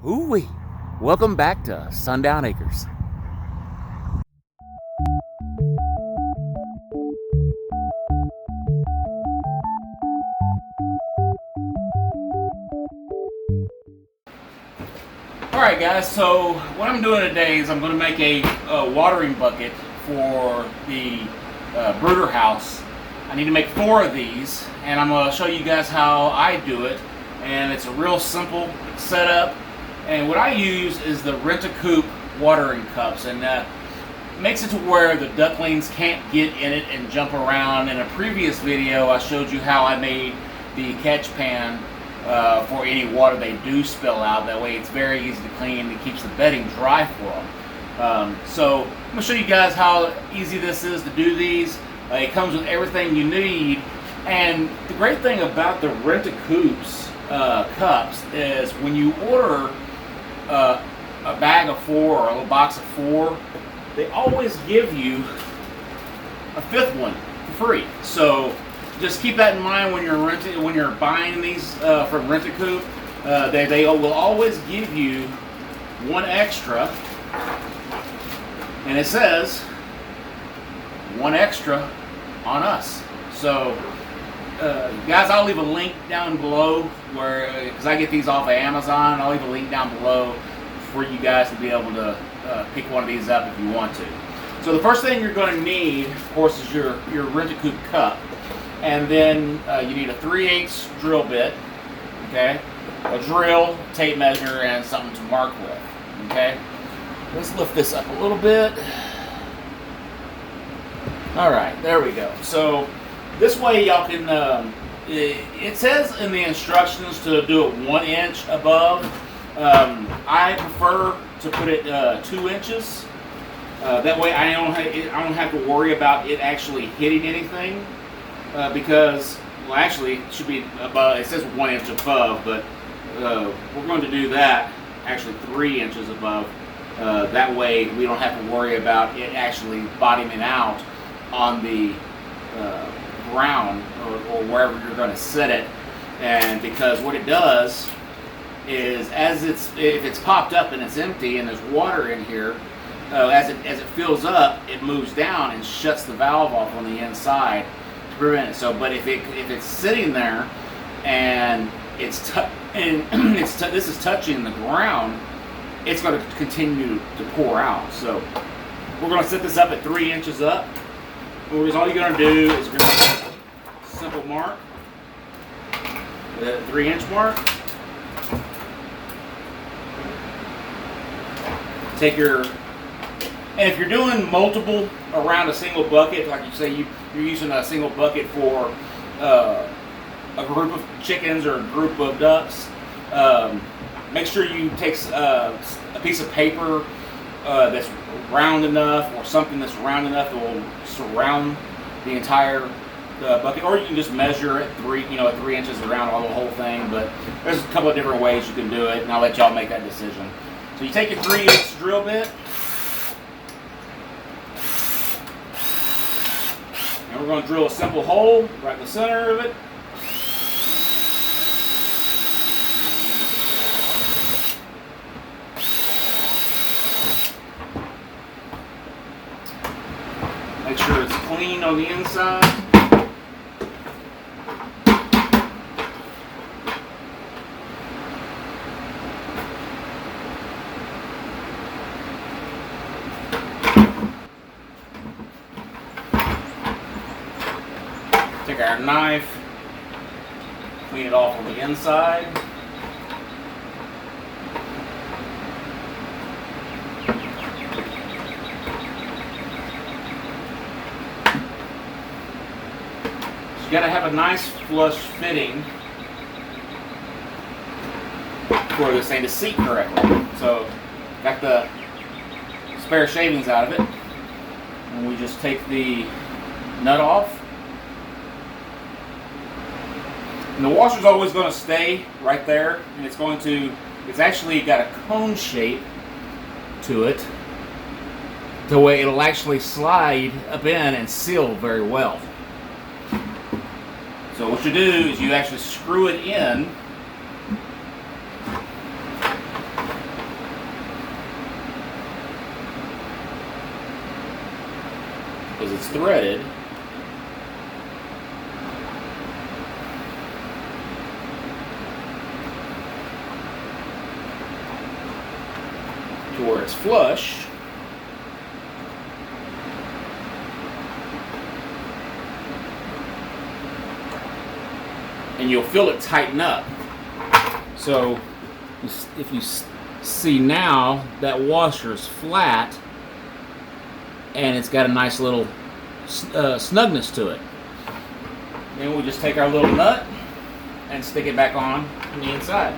Ooh-wee. Welcome back to Sundown Acres. Alright guys, so what I'm doing today is I'm going to make a watering bucket for the brooder house. I need to make 4 of these, and I'm going to show you guys how I do it. And it's a real simple setup. And what I use is the Rent-A-Coop watering cups, and makes it to where the ducklings can't get in it and jump around. In a previous video, I showed you how I made the catch pan for any water they do spill out. That way it's very easy to clean and it keeps the bedding dry for them. So I'm going to show you guys how easy this is to do these. It comes with everything you need, and the great thing about the Rent-A-Coop's cups is when you order a bag of 4 or a little box of 4, they always give you a 5th one for free. So just keep that in mind when you're buying these from Rent-A-Coop. They will always give you 1 extra, and it says 1 extra on us. So guys, I'll leave a link down below because I get these off of Amazon. I'll leave a link down below for you guys to be able to pick one of these up if you want to. So the first thing you're going to need, of course, is your Rent-A-Coop cup. And then you need a 3/8 drill bit, okay? A drill, tape measure, and something to mark with, okay? Let's lift this up a little bit. All right, there we go. So this way y'all can, it says in the instructions to do it 1 inch above. I prefer to put it 2 inches. That way I don't have to worry about it actually hitting anything. Because, well, actually, it should be above. It says 1 inch above, but we're going to do that actually 3 inches above. That way, we don't have to worry about it actually bottoming out on the ground or wherever you're going to set it. And because what it does is, if it's popped up and it's empty and there's water in here, as it fills up, it moves down and shuts the valve off on the inside. Prevent it. So, but if it's sitting there and this is touching the ground, it's going to continue to pour out. So we're going to set this up at 3 inches up. All you're going to do is we're going to make a simple mark, the 3 inch mark. Take your, and if you're doing multiple around a single bucket, like you say you're using a single bucket for a group of chickens or a group of ducks, make sure you take a piece of paper that's round enough, or something that's round enough that will surround the entire bucket, or you can just measure it at 3 inches around the whole thing. But there's a couple of different ways you can do it, and I'll let y'all make that decision. So you take your 3/8 drill bit, and we're going to drill a simple hole right in the center of it. Make sure it's clean on the inside. Take our knife, clean it off on the inside. So you gotta have a nice flush fitting for this thing to seat correctly. So, got the spare shavings out of it, and we just take the nut off. And the washer's always going to stay right there, and it's actually got a cone shape to it, the way it'll actually slide up in and seal very well. So what you do is you actually screw it in because it's threaded. To where it's flush. And you'll feel it tighten up. So if you see now, that washer is flat and it's got a nice little snugness to it. Then we just take our little nut and stick it back on the inside.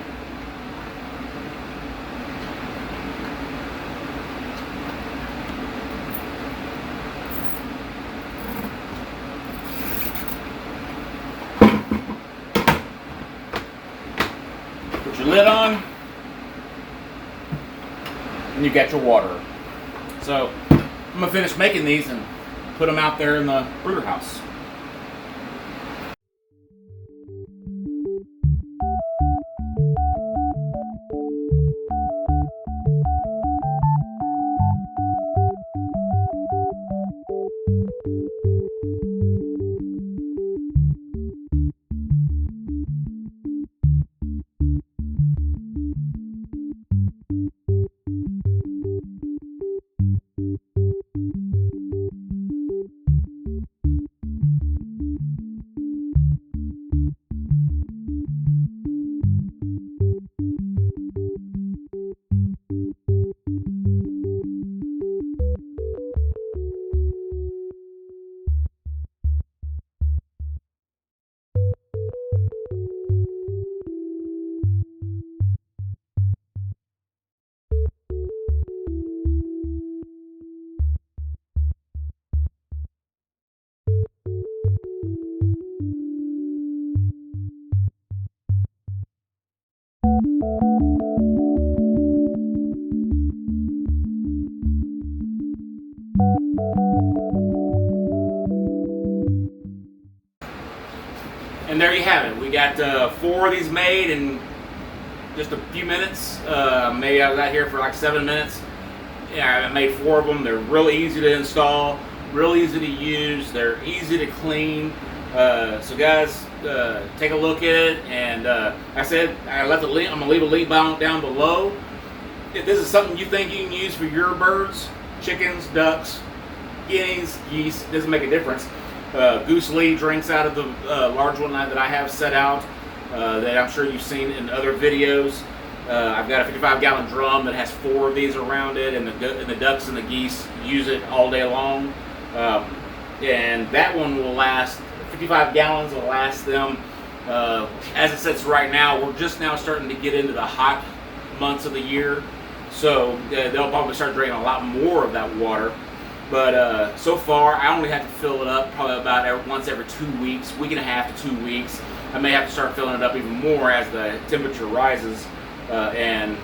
Put your lid on, and you got your water. So I'm gonna finish making these and put them out there in the brooder house. And there you have it. We got 4 of these made in just a few minutes. Maybe I was out here for like 7 minutes. Yeah, I made 4 of them. They're really easy to install, really easy to use. They're easy to clean. So guys, take a look at it. And I said I left a link. I'm gonna leave a link down below. If this is something you think you can use for your birds, chickens, ducks, guineas, geese, doesn't make a difference. Goose Lee drinks out of the large one that I have set out that I'm sure you've seen in other videos. I've got a 55-gallon drum that has 4 of these around it, and the ducks and the geese use it all day long. And that one will last, 55 gallons will last them. As it sits right now, we're just now starting to get into the hot months of the year, so they'll probably start drinking a lot more of that water. But so far, I only have to fill it up probably about once every 2 weeks, week and a half to 2 weeks. I may have to start filling it up even more as the temperature rises and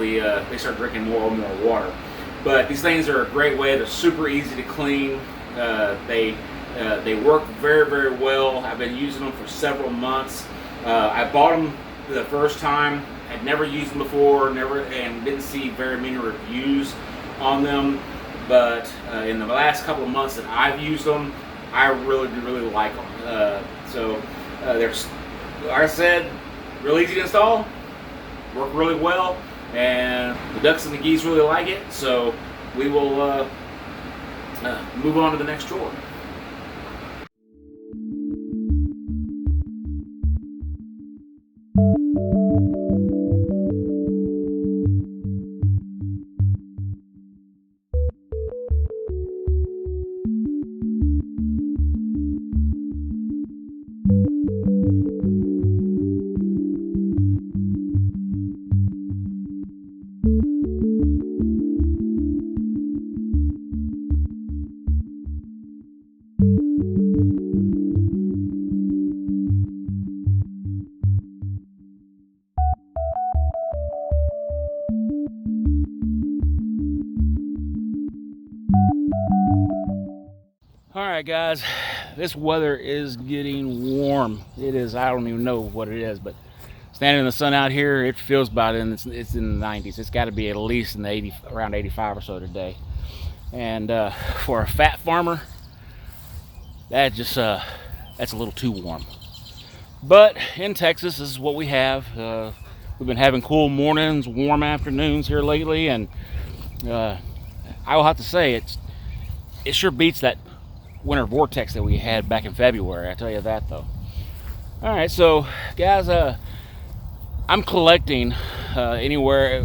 they start drinking more and more water. But these things are a great way. They're super easy to clean. They work very, very well. I've been using them for several months. I bought them the first time. I'd never used them before, and didn't see very many reviews on them. But in the last couple of months that I've used them, I really like them. They're, like I said, real easy to install, work really well, and the ducks and the geese really like it. So we will move on to the next chore. Alright guys, this weather is getting warm. It is, I don't even know what it is, but standing in the sun out here, it feels about it, and it's in the 90s. It's got to be at least in the around 85 or so today. And for a fat farmer, that just that's a little too warm. But in Texas, this is what we have. We've been having cool mornings, warm afternoons here lately, and I will have to say it sure beats that winter vortex that we had back in February. I tell you that though. All right, so guys, I'm collecting anywhere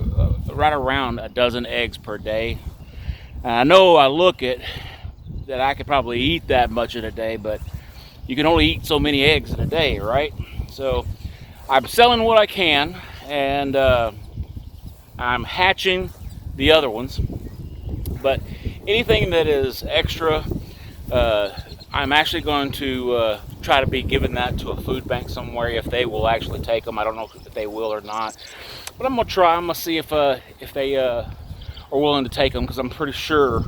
right around a dozen eggs per day. I know I look at that I could probably eat that much in a day, but you can only eat so many eggs in a day, right? So I'm selling what I can, and I'm hatching the other ones. But anything that is extra, I'm actually going to try to be giving that to a food bank somewhere if they will actually take them. I don't know if they will or not, but I'm gonna try. I'm gonna see if they are willing to take them, because I'm pretty sure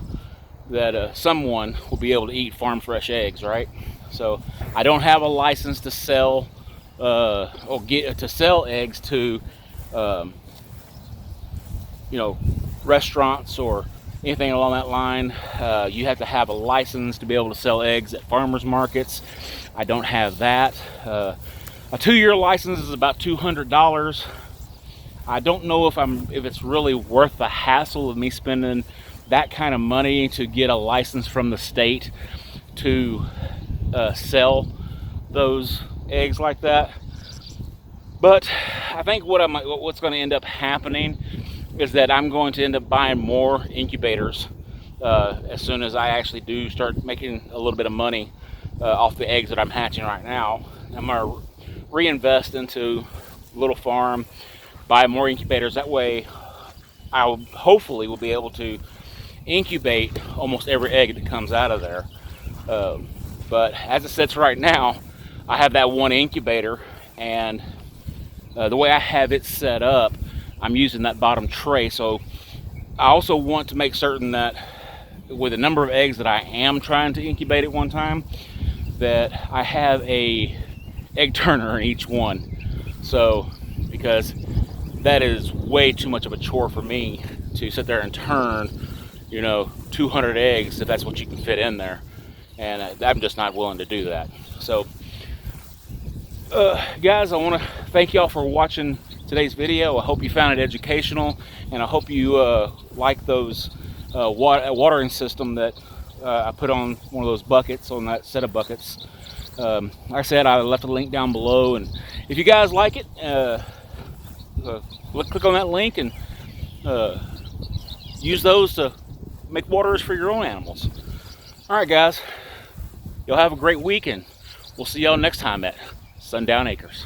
that someone will be able to eat farm fresh eggs, right? So I don't have a license to sell or get to sell eggs to restaurants or anything along that line. You have to have a license to be able to sell eggs at farmers markets. I don't have that. A 2-year license is about $200. I don't know if it's really worth the hassle of me spending that kind of money to get a license from the state to sell those eggs like that. But I think what's going to end up happening is that I'm going to end up buying more incubators as soon as I actually do start making a little bit of money off the eggs that I'm hatching right now. I'm going to reinvest into a little farm, buy more incubators. That way I hopefully will be able to incubate almost every egg that comes out of there. But as it sits right now, I have that one incubator, and the way I have it set up, I'm using that bottom tray. So I also want to make certain that with the number of eggs that I am trying to incubate at one time, that I have a egg turner in each one. So because that is way too much of a chore for me to sit there and turn 200 eggs, if that's what you can fit in there, and I'm just not willing to do that. So guys, I want to thank y'all for watching today's video. I hope you found it educational, and I hope you like those watering system that I put on one of those buckets, on that set of buckets. Like I said, I left a link down below, and if you guys like it, click on that link and use those to make waterers for your own animals. All right, guys, y'all have a great week, and we'll see y'all next time at Sundown Acres.